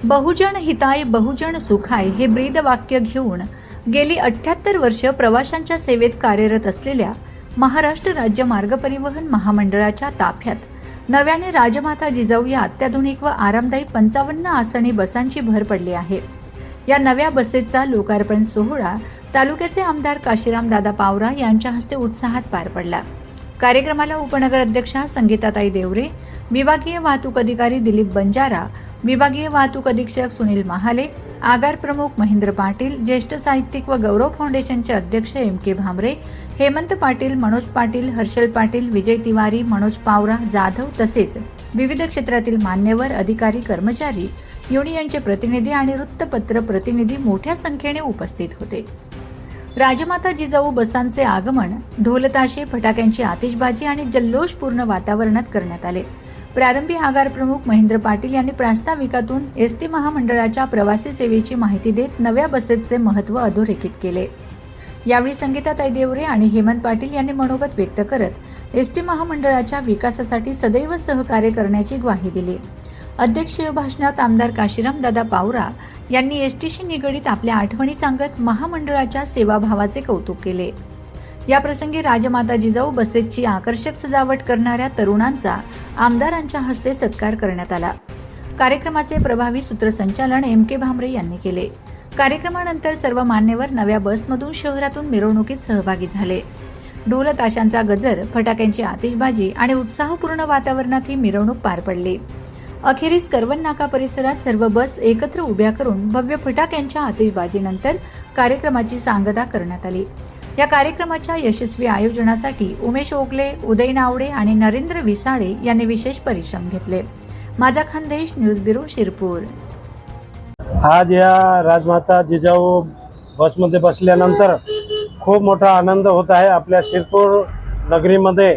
बहुजन हिताय बहुजन सुखाय हे ब्रीद वाक्य घेऊन गेली 78 वर्ष प्रवाशांच्या सेवेत कार्यरत असलेल्या महाराष्ट्र राज्य मार्ग परिवहन महामंडळाच्या ताफ्यात नव्याने राजमाता जिजाऊ या अत्याधुनिक व आरामदायी 55 आसनी बसांची भर पडली आहे। या नव्या बसेसचा लोकार्पण सोहळा तालुक्याचे आमदार काशीराम दादा पावरा यांच्या हस्ते उत्साहात पार पडला। कार्यक्रमाला उपनगर अध्यक्षा संगीताताई देवरे, विभागीय वाहतूक अधिकारी दिलीप बंजारा, विभागीय वाहतूक अधीक्षक सुनील महाले, आगार प्रमुख महेंद्र पाटील, ज्येष्ठ साहित्यिक व गौरव फाउंडेशनचे अध्यक्ष एम.के. भामरे, हेमंत पाटील, मनोज पाटील, हर्षल पाटील, विजय तिवारी, मनोज पावरा, जाधव तसेच विविध क्षेत्रातील मान्यवर, अधिकारी, कर्मचारी, युनियनचे प्रतिनिधी आणि वृत्तपत्र प्रतिनिधी मोठ्या संख्येने उपस्थित होते। राजमाता जिजाऊ बसांचे आगमन ढोलताशे, फटाक्यांची आतिषबाजी आणि जल्लोषपूर्ण वातावरणात करण्यात आले। प्रारंभी आगार प्रमुख महेंद्र पाटील यांनी प्रास्ताविकातून एसटी महामंडळाच्या प्रवासी सेवेची माहिती देत नव्या बसेसचे महत्त्व अधोरेखित केले। यावेळी संगीताताई देवरे आणि हेमंत पाटील यांनी मनोगत व्यक्त करत एसटी महामंडळाच्या विकासासाठी सदैव सहकार्य करण्याची ग्वाही दिली। अध्यक्षीय भाषणात आमदार काशीराम दादा पावरा यांनी एसटीशी निगडीत आपल्या आठवणी सांगत महामंडळाच्या सेवाभावाचे कौतुक केले। या प्रसंगी राजमाता जिजाऊ बसेसची आकर्षक सजावट करणाऱ्या तरुणांचा आमदारांच्या हस्ते सत्कार करण्यात आला। कार्यक्रमाचे प्रभावी सूत्रसंचालन एम.के. भामरे यांनी केले। कार्यक्रमानंतर सर्व मान्यवर नव्या बसमधून शहरातून मिरवणुकीत सहभागी झाले। ढोल ताशांचा गजर, फटाक्यांची आतिषबाजी आणि उत्साहपूर्ण वातावरणात ही मिरवणूक पार पडली। अखेरीस करवण नाका परिसरात सर्व बस एकत्र उभ्या करून भव्य फटाक्यांच्या आतिषबाजीनंतर कार्यक्रमाची सांगता करण्यात आली। या कार्यक्रमाच्या यशस्वी आयोजनासाठी उमेश ओगले, उदय नावडे आणि नरेंद्र विसाळे यांनी विशेष परिश्रम घेतले। माझा खानदेश न्यूज ब्युरो शिरपूर। आज या राजमाता जिजाऊ बसमध्ये बसल्यानंतर खूप मोठा आनंद होत आहे। आपल्या शिरपूर नगरीमध्ये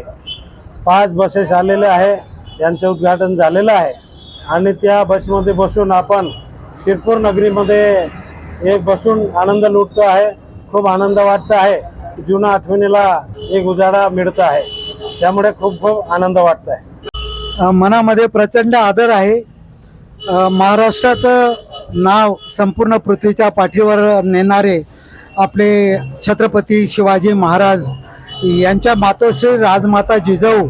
5 बसेस आलेले आहे, यांचे उद्घाटन झालेलं आहे आणि त्या बसमध्ये बसून आपण शिरपूर नगरीमध्ये एक बसून आनंद लुटतो आहे। खूप आनंद वाटत आहे। जुना आठवणीला एक उजाळा मिळत आहे, त्यामुळे खूप खूप आनंद वाटत आहे। मनामध्ये प्रचंड आदर आहे। महाराष्ट्राचं नाव संपूर्ण पृथ्वीच्या पाठीवर नेणारे आपले छत्रपती शिवाजी महाराज यांच्या मातोश्री राजमाता जिजाऊ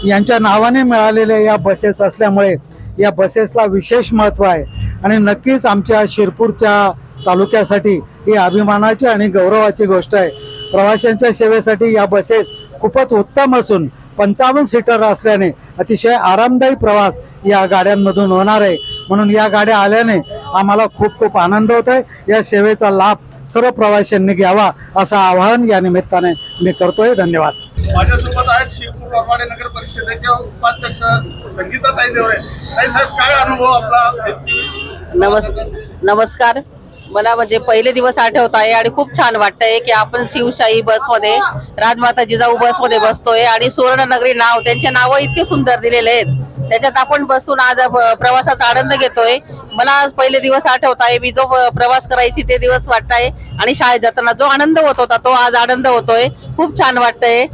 यांच्या नावाने मिळालेल्या या बसेस असल्यामुळे या बसेसला विशेष महत्त्व आहे आणि नक्कीच आमच्या शिरपूरच्या तालुक्यासाठी ही अभिमानाची आणि गौरवाची गोष्ट आहे। प्रवाशांच्या सेवेसाठी या बसेस खूपच उत्तम असून 55 सीटर असल्याने अतिशय आरामदायी प्रवास या गाड्यांमधून होणार आहे। म्हणून या गाड्या आल्याने आम्हाला खूप खूप आनंद होत आहे। या सेवेचा लाभ सर्व प्रवाशांनी घ्यावा असं आवाहन या निमित्ताने मी करतोय। धन्यवाद। माझ्यासोबत आहेत शिरपूर वरवाडे नगर परिषदेच्या उपाध्यक्ष संगीताताई देवरे। ताई साहेब, काय अनुभव आपला? नमस्कार। मला म्हणजे पहिले दिवस आठवत आहे आणि खूप छान वाटतंय की आपण शिवशाही बसमध्ये, राजमाता जिजाऊ बसमध्ये बसतोय आणि सुवर्णनगरी नाव, त्यांचे नाव इतके सुंदर दिलेले आहेत, त्याच्यात आपण बसून आज प्रवासाचा आनंद घेतोय। मला आज पहिले दिवस आठवत आहे, मी जो प्रवास करायची ते दिवस वाटताय आणि शाळेत जाताना जो आनंद होत होता तो आज आनंद होतोय। खूप छान वाटतंय।